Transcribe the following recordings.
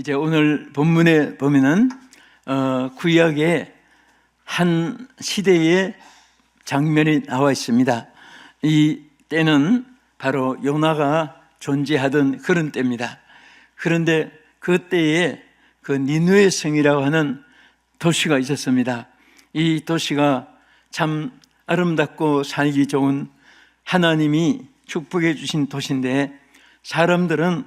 이제 오늘 본문에 보면은 구약의 한 시대의 장면이 나와 있습니다. 이 때는 바로 요나가 존재하던 그런 때입니다. 그런데 그 때에 그 니느웨 성이라고 하는 도시가 있었습니다. 이 도시가 참 아름답고 살기 좋은 하나님이 축복해 주신 도시인데, 사람들은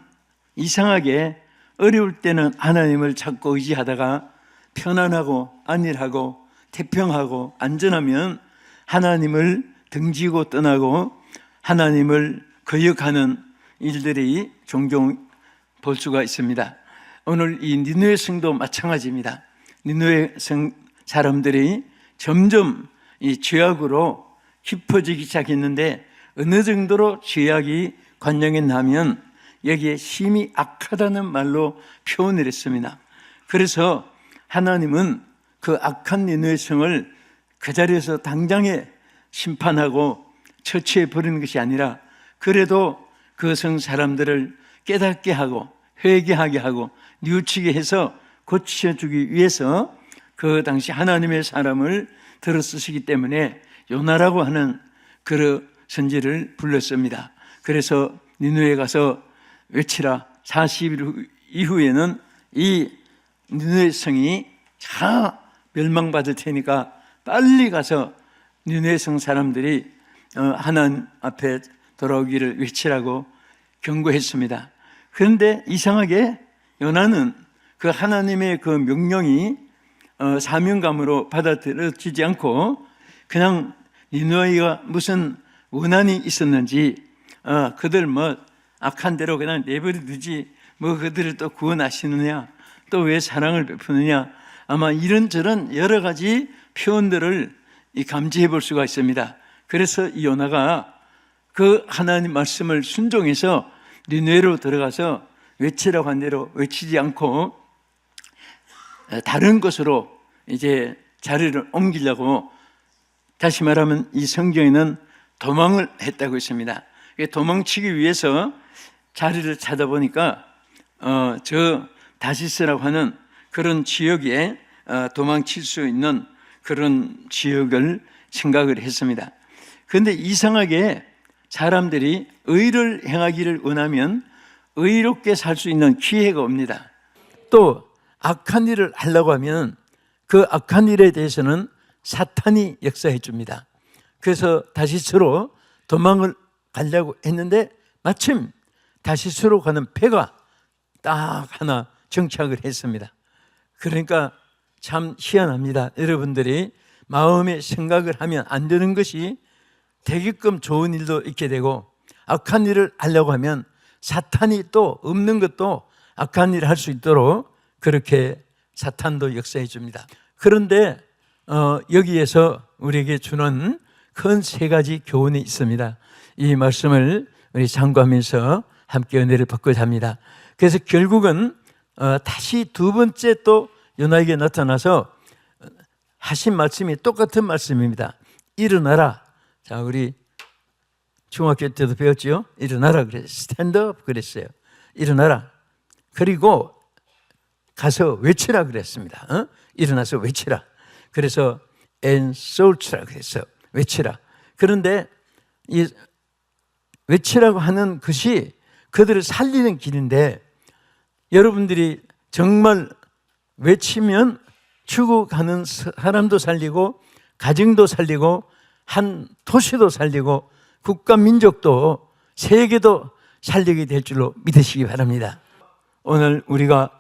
이상하게 어려울 때는 하나님을 찾고 의지하다가 편안하고 안일하고 태평하고 안전하면 하나님을 등지고 떠나고 하나님을 거역하는 일들이 종종 볼 수가 있습니다. 오늘 이 니느웨 성도 마찬가지입니다. 니느웨 성 사람들이 점점 이 죄악으로 깊어지기 시작했는데, 어느 정도로 죄악이 관영했냐면 여기에 심히 악하다는 말로 표현을 했습니다. 그래서 하나님은 그 악한 니느웨 성을 그 자리에서 당장에 심판하고 처치해 버리는 것이 아니라, 그래도 그 성 사람들을 깨닫게 하고 회개하게 하고 뉘우치게 해서 고쳐주기 위해서 그 당시 하나님의 사람을 들어 쓰시기 때문에 요나라고 하는 그 선지를 불렀습니다. 그래서 니느웨에 가서 외치라. 40일 이후에는 이 니느웨 성이 다 멸망받을 테니까 빨리 가서 니느웨 성 사람들이 하나님 앞에 돌아오기를 외치라고 경고했습니다. 그런데 이상하게 요나는 그 하나님의 그 명령이 사명감으로 받아들여지지 않고 그냥 니느웨가 무슨 원한이 있었는지 그들 악한 대로 그냥 내버려 두지 그들을 또 구원하시느냐, 또 왜 사랑을 베푸느냐, 아마 이런저런 여러 가지 표현들을 감지해 볼 수가 있습니다. 그래서 이 요나가 그 하나님 말씀을 순종해서 니느웨로 들어가서 외치라고 한 대로 외치지 않고 다른 곳으로 이제 자리를 옮기려고, 다시 말하면 이 성경에는 도망을 했다고 했습니다. 도망치기 위해서 자리를 찾아보니까 저 다시스라고 하는 그런 지역에 도망칠 수 있는 그런 지역을 생각을 했습니다. 그런데 이상하게 사람들이 의를 행하기를 원하면 의롭게 살 수 있는 기회가 옵니다. 또 악한 일을 하려고 하면 그 악한 일에 대해서는 사탄이 역사해 줍니다. 그래서 다시스로 도망을 가려고 했는데 마침 다시스로 가는 배가 딱 하나 정착을 했습니다. 그러니까 참 희한합니다. 여러분들이 마음의 생각을 하면 안 되는 것이 되게끔 좋은 일도 있게 되고, 악한 일을 하려고 하면 사탄이 또 없는 것도 악한 일을 할 수 있도록 그렇게 사탄도 역사해 줍니다. 그런데 여기에서 우리에게 주는 큰 세 가지 교훈이 있습니다. 이 말씀을 우리 참고하면서 함께 은혜를 받고자 합니다. 그래서 결국은 다시 두 번째 또 요나에게 나타나서 하신 말씀이 똑같은 말씀입니다. 일어나라. 자, 우리 중학교 때도 배웠죠? 일어나라 그랬어요. 스탠드업 그랬어요. 일어나라. 그리고 가서 외치라 그랬습니다. 일어나서 외치라. 그래서 exalt라 그랬어요. 외치라. 그런데 이 외치라고 하는 것이 그들을 살리는 길인데, 여러분들이 정말 외치면 죽어가는 사람도 살리고 가정도 살리고 한 도시도 살리고 국가 민족도 세계도 살리게 될 줄로 믿으시기 바랍니다. 오늘 우리가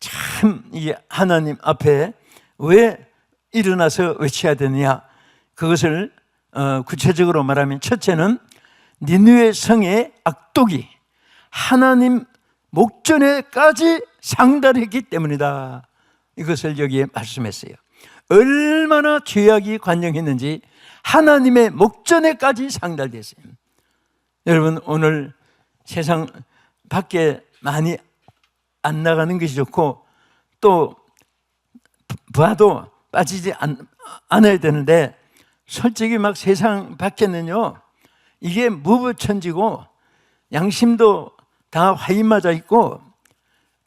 참 이 하나님 앞에 왜 일어나서 외쳐야 되느냐, 그것을 구체적으로 말하면, 첫째는 니느웨 성의 악독이 하나님 목전에까지 상달했기 때문이다. 이것을 여기에 말씀했어요. 얼마나 죄악이 관영했는지 하나님의 목전에까지 상달됐어요. 여러분, 오늘 세상 밖에 많이 안 나가는 것이 좋고, 또 봐도 빠지지 않아야 되는데, 솔직히 막 세상 밖에는요, 이게 무부천지고 양심도 다 화인 맞아 있고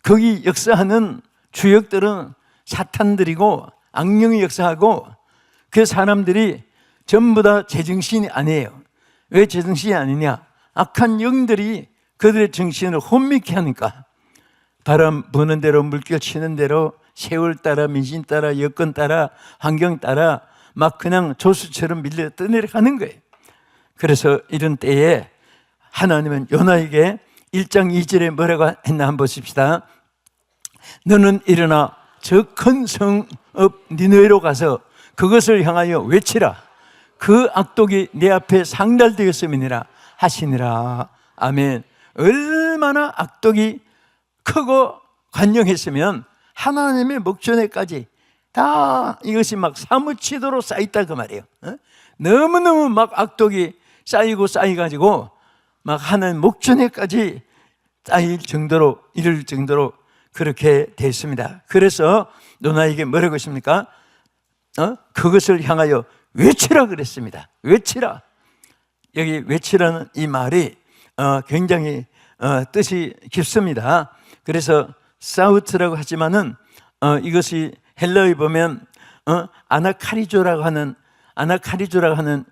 거기 역사하는 주역들은 사탄들이고 악령이 역사하고 그 사람들이 전부 다 제정신이 아니에요. 왜 제정신이 아니냐? 악한 영들이 그들의 정신을 혼미케 하니까 바람 부는 대로 물결 치는 대로 세월 따라 민심 따라 여건 따라 환경 따라 막 그냥 조수처럼 밀려 떠내려가는 거예요. 그래서 이런 때에 하나님은 요나에게 1장 2절에 뭐라고 했나 한번 보십시다. 너는 일어나 저 큰 성읍 니느웨로 가서 그것을 향하여 외치라. 그 악독이 내 앞에 상달되었음이니라 하시니라. 아멘. 얼마나 악독이 크고 관영했으면 하나님의 목전에까지 다 이것이 막 사무치도록 쌓였다 그 말이에요. 너무너무 막 악독이 쌓이고 쌓여가지고 막 하나님 목전에까지 쌓일 정도로 이를 정도로 그렇게 됐습니다. 그래서 노나에게 뭐라고 했습니까? 그것을 향하여 외치라 그랬습니다. 외치라. 여기 외치라는 이 말이 굉장히 뜻이 깊습니다. 그래서 사우트라고 하지만은 이것이 헬라어에 보면 아나카리조라고 하는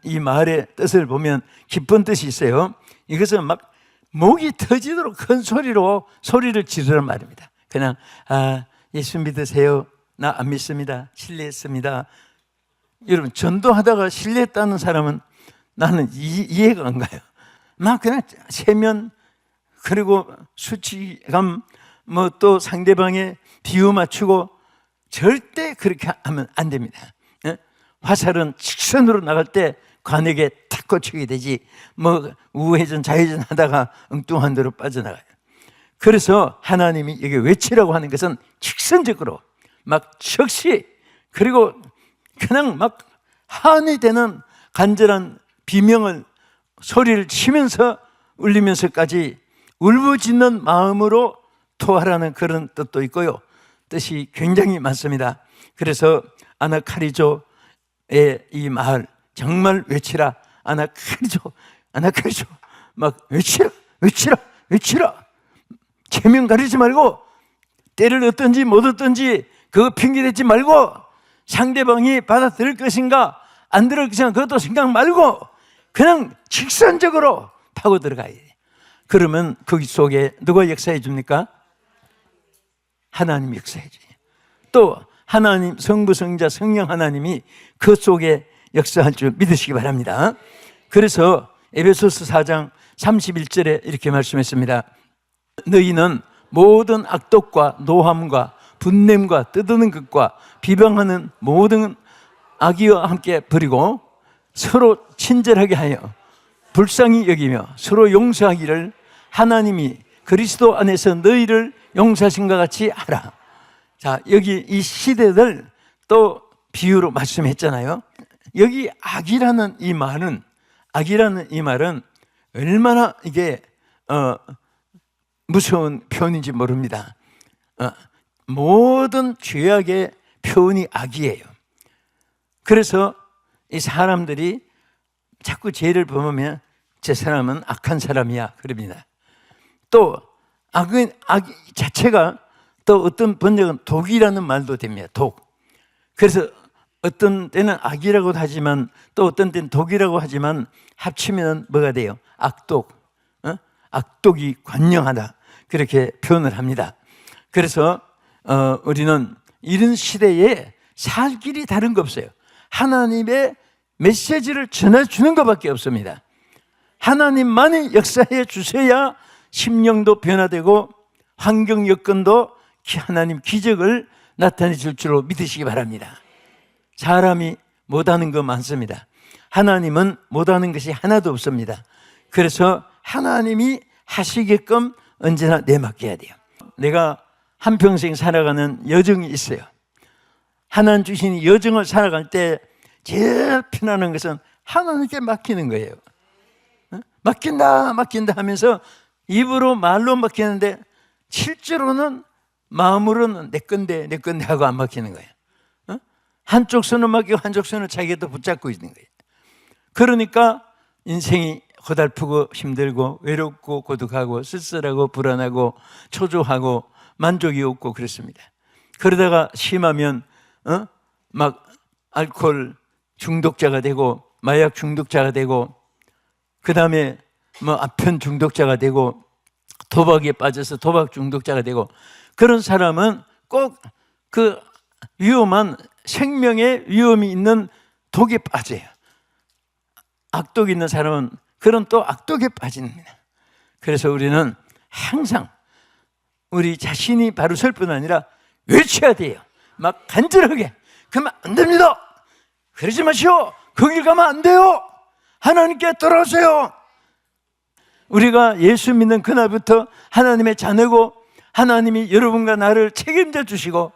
이 말의 뜻을 보면 깊은 뜻이 있어요. 이것은 막 목이 터지도록 큰 소리로 소리를 지르란 말입니다. 그냥 예수 믿으세요? 나 안 믿습니다. 신뢰했습니다. 여러분 전도하다가 신뢰했다는 사람은 나는 이해가 안 가요. 막 그냥 세면 그리고 수치감 뭐 또 상대방의 비유 맞추고 절대 그렇게 하면 안 됩니다. 화살은 직선으로 나갈 때 관에게 탁 꽂히게 되지 뭐 우회전 좌회전 하다가 엉뚱한 데로 빠져나가요. 그래서 하나님이 여기 외치라고 하는 것은 직선적으로 막 즉시 그리고 그냥 막 한이 되는 간절한 비명을 소리를 치면서 울리면서까지 울부짖는 마음으로 토하라는 그런 뜻도 있고요. 뜻이 굉장히 많습니다. 그래서 아나카리조의 이 말 정말 외치라. 아나카리조 막 외치라. 체면 가리지 말고 때를 얻든지 못 얻든지 그거 핑계대지 말고 상대방이 받아들일 것인가 안 들을 것인가 그것도 생각 말고 그냥 직선적으로 파고 들어가야 돼요. 그러면 거기 속에 누가 역사해 줍니까? 하나님 역사해 줘요. 또 하나님 성부 성자 성령 하나님이 그 속에 역사할 줄 믿으시기 바랍니다. 그래서 에베소서 4장 31절에 이렇게 말씀했습니다. 너희는 모든 악독과 노함과 분냄과 뜯어는 것과 비방하는 모든 악의와 함께 버리고 서로 친절하게 하여 불쌍히 여기며 서로 용서하기를 하나님이 그리스도 안에서 너희를 용서하신것 같이 하라. 자, 여기 이 시대들 또 비유로 말씀했잖아요. 여기 악이라는 이 말은 얼마나 이게 무서운 표현인지 모릅니다. 모든 죄악의 표현이 악이에요. 그래서 이 사람들이 자꾸 죄를 범하면 저 사람은 악한 사람이야 그럽니다. 또 악 자체가 또 어떤 번역은 독이라는 말도 됩니다. 독. 그래서 어떤 때는 악이라고도 하지만 또 어떤 때는 독이라고 하지만 합치면 뭐가 돼요? 악독. 악독이 관영하다. 그렇게 표현을 합니다. 그래서 우리는 이런 시대에 살 길이 다른 거 없어요. 하나님의 메시지를 전해주는 것밖에 없습니다. 하나님만이 역사해 주셔야 심령도 변화되고 환경 여건도 하나님 기적을 나타내 줄 줄로 믿으시기 바랍니다. 사람이 못하는 거 많습니다. 하나님은 못하는 것이 하나도 없습니다. 그래서 하나님이 하시게끔 언제나 내맡겨야 돼요. 내가 한평생 살아가는 여정이 있어요. 하나님 주신 이 여정을 살아갈 때 제일 편안한 것은 하나님께 맡기는 거예요. 맡긴다 하면서 입으로 말로 맡기는데 실제로는 마음으로는 내 건데 하고 안 맡기는 거예요. 한쪽 손을 맡기고 한쪽 손을 자기가 또 붙잡고 있는 거예요. 그러니까 인생이 고달프고 힘들고 외롭고 고독하고 쓸쓸하고 불안하고 초조하고 만족이 없고 그렇습니다. 그러다가 심하면 막 알코올 중독자가 되고 마약 중독자가 되고 그 다음에 뭐 아편 중독자가 되고 도박에 빠져서 도박 중독자가 되고 그런 사람은 꼭 그 위험한 생명의 위험이 있는 독에 빠져요. 악독이 있는 사람은 그런 또 악독에 빠집니다. 그래서 우리는 항상 우리 자신이 바로 설 뿐 아니라 외쳐야 돼요. 막 간절하게. 그러면 안 됩니다. 그러지 마시오. 거길 가면 안 돼요. 하나님께 돌아오세요. 우리가 예수 믿는 그날부터 하나님의 자녀고 하나님이 여러분과 나를 책임져 주시고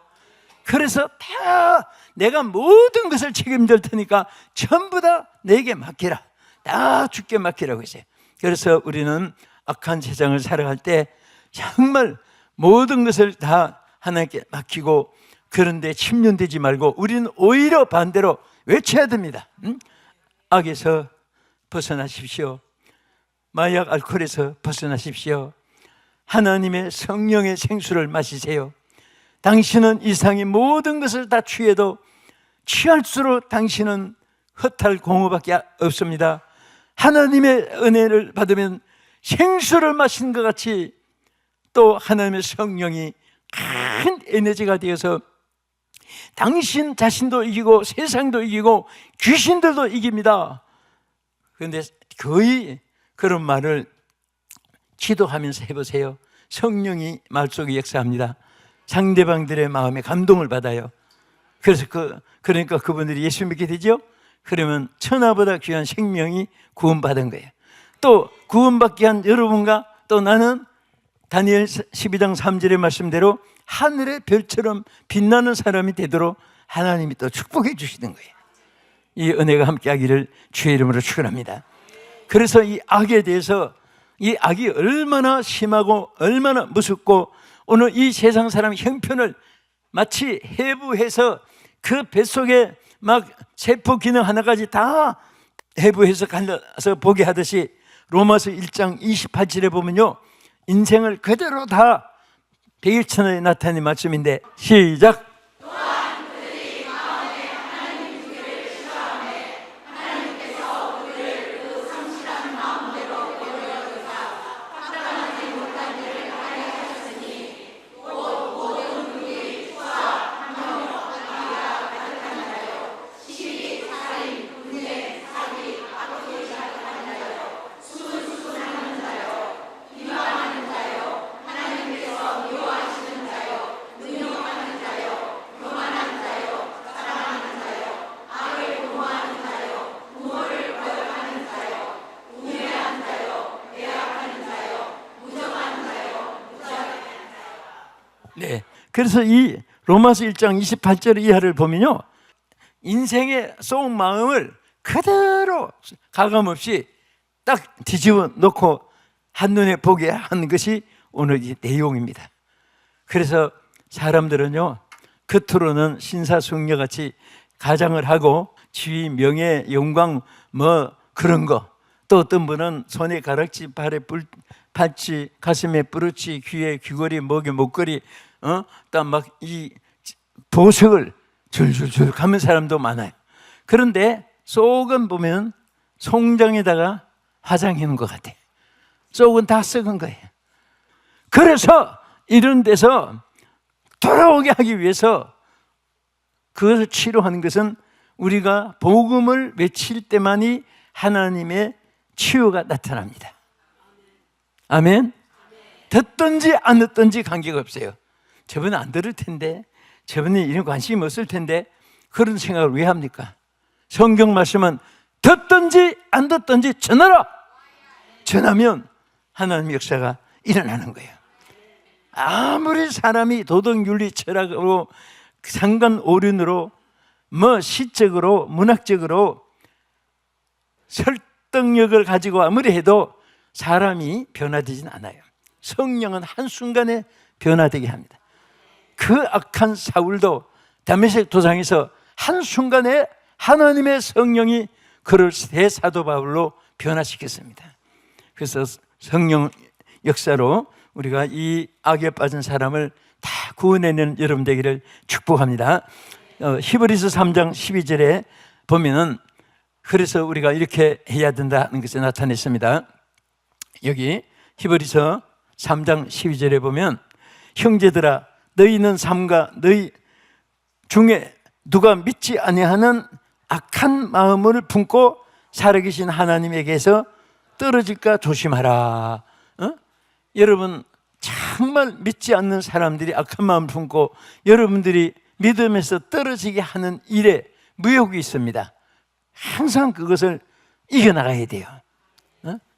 그래서 다 내가 모든 것을 책임질 테니까 전부 다 내게 맡기라. 다 주께 맡기라고 했어요. 그래서 우리는 악한 세상을 살아갈 때 정말 모든 것을 다 하나님께 맡기고 그런데 침륜되지 말고 우리는 오히려 반대로 외쳐야 됩니다. 악에서 벗어나십시오. 마약 알코올에서 벗어나십시오. 하나님의 성령의 생수를 마시세요. 당신은 이 세상의 모든 것을 다 취해도 취할수록 당신은 허탈 공허밖에 없습니다. 하나님의 은혜를 받으면 생수를 마신 것 같이 또 하나님의 성령이 큰 에너지가 되어서 당신 자신도 이기고 세상도 이기고 귀신들도 이깁니다. 그런데 거의 그런 말을 기도하면서 해보세요. 성령이 말 속에 역사합니다. 상대방들의 마음에 감동을 받아요. 그래서 그러니까 그분들이 예수 믿게 되죠. 그러면 천하보다 귀한 생명이 구원받은 거예요. 또 구원받게 한 여러분과 또 나는 다니엘 12장 3절의 말씀대로 하늘의 별처럼 빛나는 사람이 되도록 하나님이 또 축복해 주시는 거예요. 이 은혜가 함께하기를 주의 이름으로 축원합니다. 그래서 이 악에 대해서 이 악이 얼마나 심하고 얼마나 무섭고 오늘 이 세상 사람 형편을 마치 해부해서 그 뱃속에 막 세포 기능 하나까지 다 해부해서 갈라서 보게 하듯이 로마서 1장 28절에 보면요 인생을 그대로 다 백일천하에 나타낸 말씀인데 시작. 네. 그래서 이 로마서 1장 28절 이하를 보면요. 인생의 속마음을 그대로 가감없이 딱 뒤집어 놓고 한눈에 보게 한 것이 오늘 이 내용입니다. 그래서 사람들은요. 겉으로는 신사숙녀같이 가장을 하고 지위, 명예, 영광 뭐 그런 거 또 어떤 분은 손에 가락지, 발에 팔찌, 가슴에 뿔어치, 귀에 귀걸이, 목에 목걸이 또 막 이 보석을 줄줄줄 감은 사람도 많아요. 그런데 속은 보면 송장에다가 화장해 놓은 것 같아요. 속은 다 썩은 거예요. 그래서 이런 데서 돌아오게 하기 위해서 그것을 치료하는 것은 우리가 복음을 외칠 때만이 하나님의 치유가 나타납니다. 아멘. 듣든지 안 듣든지 관계가 없어요. 저분은 안 들을 텐데, 저분은 이런 관심이 없을 텐데 그런 생각을 왜 합니까? 성경 말씀은 듣든지 안 듣든지 전하라. 전하면 하나님의 역사가 일어나는 거예요. 아무리 사람이 도덕윤리 철학으로 상관오륜으로 뭐 시적으로 문학적으로 설득력을 가지고 아무리 해도 사람이 변화되지는 않아요. 성령은 한순간에 변화되게 합니다. 그 악한 사울도 다메섹 도상에서 한순간에 하나님의 성령이 그를 대사도 바울로 변화시켰습니다. 그래서 성령 역사로 우리가 이 악에 빠진 사람을 다 구원해내는 여러분 되기를 축복합니다. 히브리서 3장 12절에 보면은 그래서 우리가 이렇게 해야 된다는 것을 나타냈습니다. 여기 히브리서 3장 12절에 보면 형제들아 너희는 삼가 너희 중에 누가 믿지 아니하는 악한 마음을 품고 살아계신 하나님에게서 떨어질까 조심하라. 여러분 정말 믿지 않는 사람들이 악한 마음을 품고 여러분들이 믿음에서 떨어지게 하는 일에 무욕이 있습니다. 항상 그것을 이겨나가야 돼요.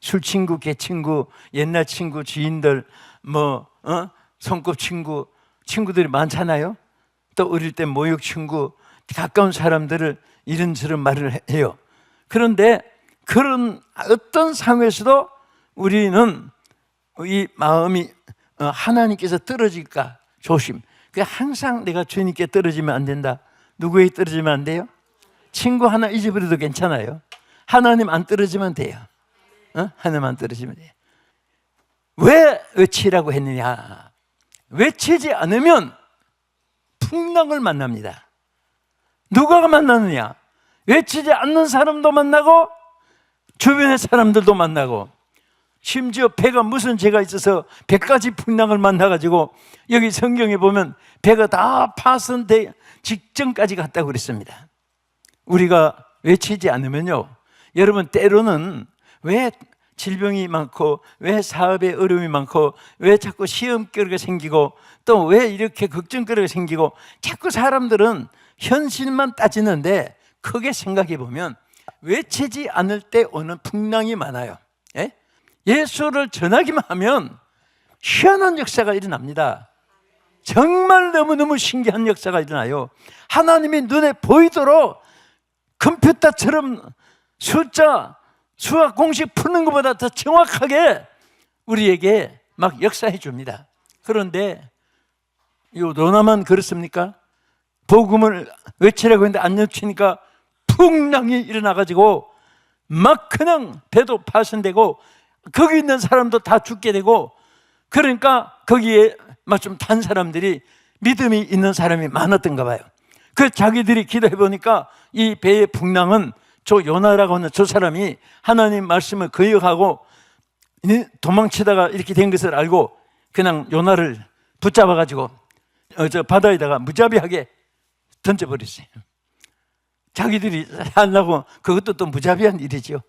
술친구, 개친구, 옛날 친구, 지인들, 손꼽친구, 친구들이 많잖아요. 또 어릴 때 모욕친구, 가까운 사람들을 이런저런 말을 해요. 그런데 그런 어떤 상황에서도 우리는 이 마음이 하나님께서 떨어질까 조심. 항상 내가 주님께 떨어지면 안 된다. 누구에게 떨어지면 안 돼요? 친구 하나 잊어버려도 괜찮아요. 하나님 안 떨어지면 돼요. 하나님 안 떨어지면 돼요. 왜 외치라고 했느냐? 외치지 않으면 풍랑을 만납니다. 누가 만나느냐? 외치지 않는 사람도 만나고 주변의 사람들도 만나고, 심지어 배가 무슨 죄가 있어서 100가지 풍랑을 만나가지고 여기 성경에 보면 배가 다 파손되기 직전까지 갔다고 그랬습니다. 우리가 외치지 않으면요, 여러분 때로는 왜 질병이 많고 왜 사업에 어려움이 많고 왜 자꾸 시험거리가 생기고 또 왜 이렇게 걱정거리가 생기고, 자꾸 사람들은 현실만 따지는데 크게 생각해 보면 외치지 않을 때 오는 풍랑이 많아요. 예수를 전하기만 하면 희한한 역사가 일어납니다. 정말 너무너무 신기한 역사가 일어나요. 하나님이 눈에 보이도록 컴퓨터처럼 숫자, 수학 공식 푸는 것보다 더 정확하게 우리에게 막 역사해 줍니다. 그런데 이 로나만 그렇습니까? 복음을 외치라고 했는데 안 외치니까 풍랑이 일어나가지고 막 그냥 배도 파손되고 거기 있는 사람도 다 죽게 되고, 그러니까 거기에 막 좀 탄 사람들이 믿음이 있는 사람이 많았던가 봐요. 그 자기들이 기도해 보니까 이 배의 풍랑은 저 요나라고 하는 저 사람이 하나님 말씀을 거역하고 도망치다가 이렇게 된 것을 알고 그냥 요나를 붙잡아 가지고 저 바다에다가 무자비하게 던져버렸어요. 자기들이 살라고. 그것도 또 무자비한 일이죠.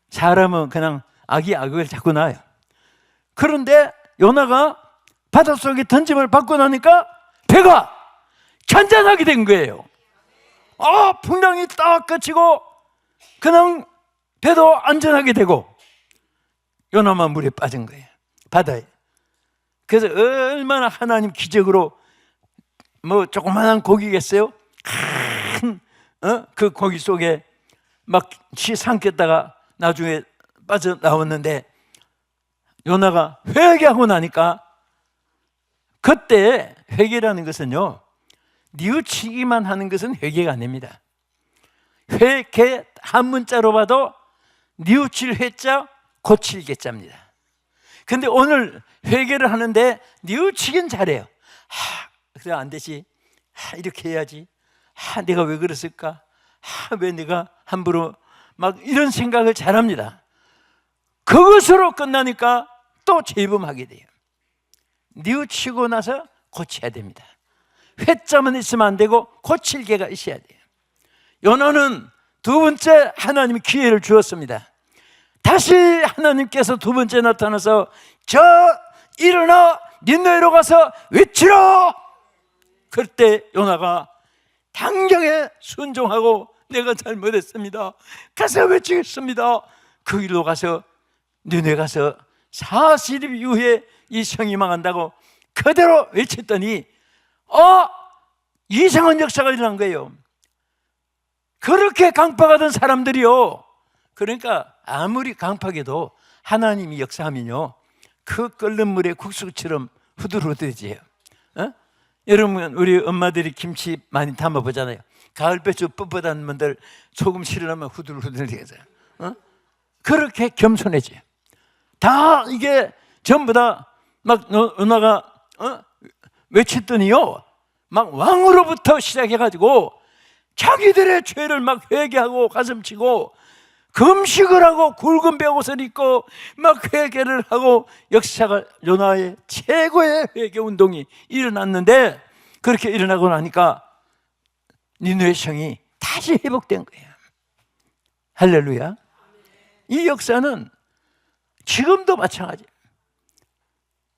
사람은 그냥 악이 악을 자꾸 낳아요. 그런데 요나가 바닷속에 던짐을 받고 나니까 배가 잔잔하게 된 거예요. 풍랑이 딱 그치고 그냥 배도 안전하게 되고 요나만 물에 빠진 거예요, 바다에. 그래서 얼마나 하나님 기적으로, 조그만한 고기겠어요? 큰 그 고기 속에 막 삼켰다가 나중에 빠져나왔는데, 요나가 회개하고 나니까, 그때 회개라는 것은요, 뉘우치기만 하는 것은 회개가 아닙니다. 회개 한 문자로 봐도 뉘우칠 회자 고칠 개자입니다. 근데 오늘 회개를 하는데 뉘우치긴 잘해요. 그래 안 되지, 이렇게 해야지, 내가 왜 그랬을까, 왜 내가 함부로 막 이런 생각을 잘합니다. 그것으로 끝나니까 또 재범하게 돼요. 뉘우치고 나서 고쳐야 됩니다. 회자만 있으면 안 되고 고칠 개가 있어야 돼요. 요나는 두 번째 하나님이 기회를 주었습니다. 다시 하나님께서 두 번째 나타나서 일어나 니느웨로 가서 외치라. 그때 요나가 당장에 순종하고 내가 잘못했습니다, 가서 외치겠습니다. 그 길로 가서 니느웨 가서 40일 이후에 이 성이 망한다고 그대로 외쳤더니 이상한 역사가 일어난 거예요. 그렇게 강팍하던 사람들이요, 그러니까 아무리 강팍해도 하나님이 역사하면요 그 끓는 물에 국수처럼 후들후들해져요. 여러분, 우리 엄마들이 김치 많이 담아 보잖아요. 가을 배추 뻣뻣한 분들 소금 실으려면 후들후들해져요. 그렇게 겸손해져요. 다 이게 전부 다 막 누나가 외쳤더니요, 막 왕으로부터 시작해가지고 자기들의 죄를 막 회개하고 가슴치고 금식을 하고 굵은 베옷을 입고 막 회개를 하고 역사가 요나의 최고의 회개 운동이 일어났는데, 그렇게 일어나고 나니까 니느웨 성이 다시 회복된 거예요. 할렐루야. 이 역사는 지금도 마찬가지예요.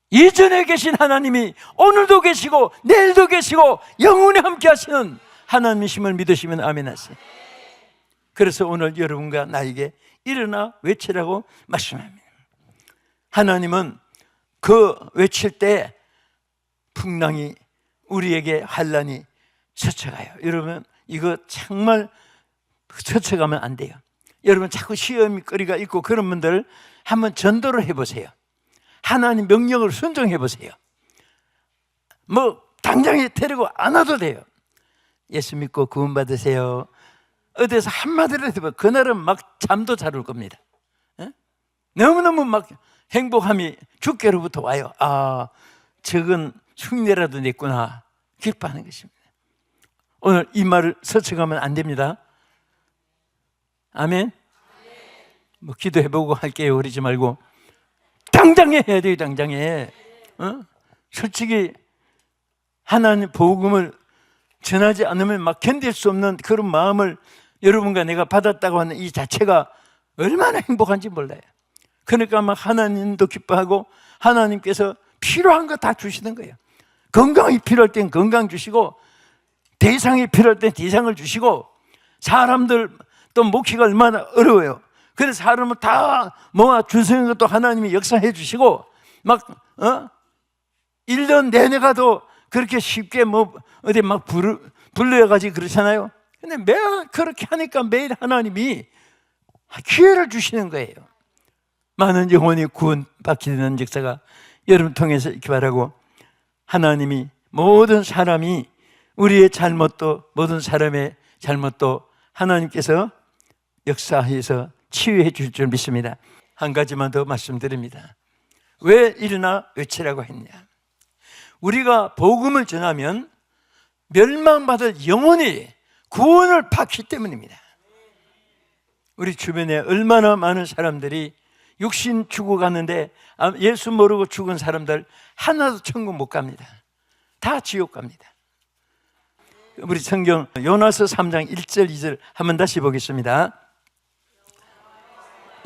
이전에 계신 하나님이 오늘도 계시고 내일도 계시고 영원히 함께 하시는 하나님이심을 믿으시면 아멘 하세요. 그래서 오늘 여러분과 나에게 일어나 외치라고 말씀합니다. 하나님은 그 외칠 때 풍랑이, 우리에게 환란이 스쳐가요. 여러분, 이거 정말 스쳐가면 안 돼요. 여러분, 자꾸 시험거리가 있고 그런 분들 한번 전도를 해보세요. 하나님 명령을 순종해 보세요. 뭐 당장에 데리고 안 와도 돼요. 예수 믿고 구원 받으세요. 어디서 한마디를 해도 그날은 막 잠도 잘 올 겁니다. 너무너무 막 행복함이 주께로부터 와요. 아, 적은 흉내라도 냈구나, 기뻐하는 것입니다. 오늘 이 말을 스쳐가면 안 됩니다. 아멘. 뭐 기도해보고 할게요 그러지 말고 당장에 해야 돼요. 당장에. 솔직히 하나님 복음을 전하지 않으면 막 견딜 수 없는 그런 마음을 여러분과 내가 받았다고 하는 이 자체가 얼마나 행복한지 몰라요. 그러니까 막 하나님도 기뻐하고 하나님께서 필요한 거 다 주시는 거예요. 건강이 필요할 땐 건강 주시고, 대상이 필요할 땐 대상을 주시고, 사람들 또 목회가 얼마나 어려워요. 그래서 사람을 다 모아 주시는 것도 하나님이 역사해 주시고, 막 1년 내내 가도 그렇게 쉽게 뭐 어디 막 불러가지고 그렇잖아요. 근데 매일 그렇게 하니까 매일 하나님이 기회를 주시는 거예요. 많은 영혼이 구원받게 되는 역사가 여러분 통해서 있기 바라고, 하나님이 모든 사람이 우리의 잘못도, 모든 사람의 잘못도 하나님께서 역사해서 치유해 줄 줄 믿습니다. 한 가지만 더 말씀드립니다. 왜 일어나 외치라고 했냐? 우리가 복음을 전하면 멸망받을 영혼이 구원을 받기 때문입니다. 우리 주변에 얼마나 많은 사람들이 육신 죽어가는데 예수 모르고 죽은 사람들 하나도 천국 못 갑니다. 다 지옥 갑니다. 우리 성경 요나서 3장 1절 2절 한번 다시 보겠습니다.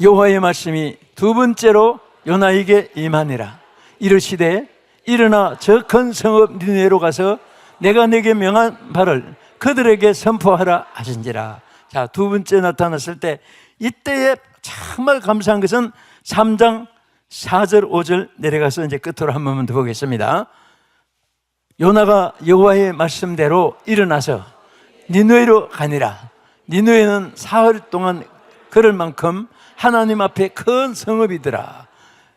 여호와의 말씀이 두 번째로 요나에게 임하니라. 이르시되 일어나 저 큰 성읍 니느웨로 가서 내가 내게 명한 바를 그들에게 선포하라 하신지라. 자, 두 번째 나타났을 때 이때에 정말 감사한 것은 3장 4절 5절 내려가서 이제 끝으로 한 번만 더 보겠습니다. 요나가 여호와의 말씀대로 일어나서 니느웨로 가니라. 니느웨는 사흘 동안 걸을 만큼 하나님 앞에 큰 성읍이더라.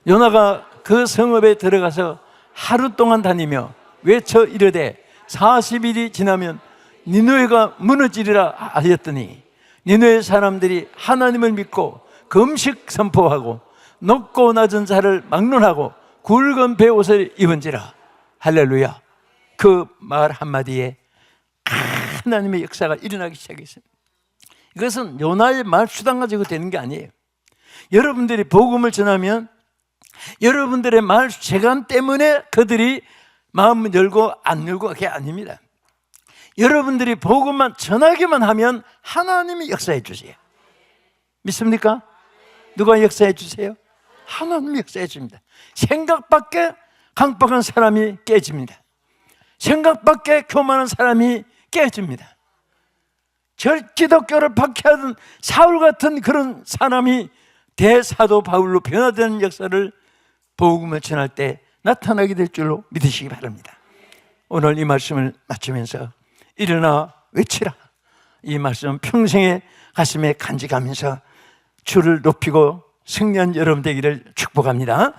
요나가 그 성읍에 들어가서 하루 동안 다니며 외쳐 이르되 40일이 지나면 니느웨가 무너지리라 하였더니, 니느웨 사람들이 하나님을 믿고 금식 선포하고 높고 낮은 자를 막론하고 굵은 베옷을 입은지라. 할렐루야. 그 말 한마디에 하나님의 역사가 일어나기 시작했습니다. 이것은 요나의 말 수단 가지고 되는 게 아니에요. 여러분들이 복음을 전하면 여러분들의 말 재간 때문에 그들이 마음 열고 안 열고 그게 아닙니다. 여러분들이 복음만 전하기만 하면 하나님이 역사해 주세요. 믿습니까? 누가 역사해 주세요? 하나님이 역사해 줍니다. 생각밖에 강박한 사람이 깨집니다. 생각밖에 교만한 사람이 깨집니다. 기독교를 박해하던 사울 같은 그런 사람이 대사도 바울로 변화되는 역사를 복음을 전할 때 나타나게 될 줄로 믿으시기 바랍니다. 오늘 이 말씀을 마치면서 일어나 외치라, 이 말씀 평생의 가슴에 간직하면서 주를 높이고 승리한 여러분 되기를 축복합니다.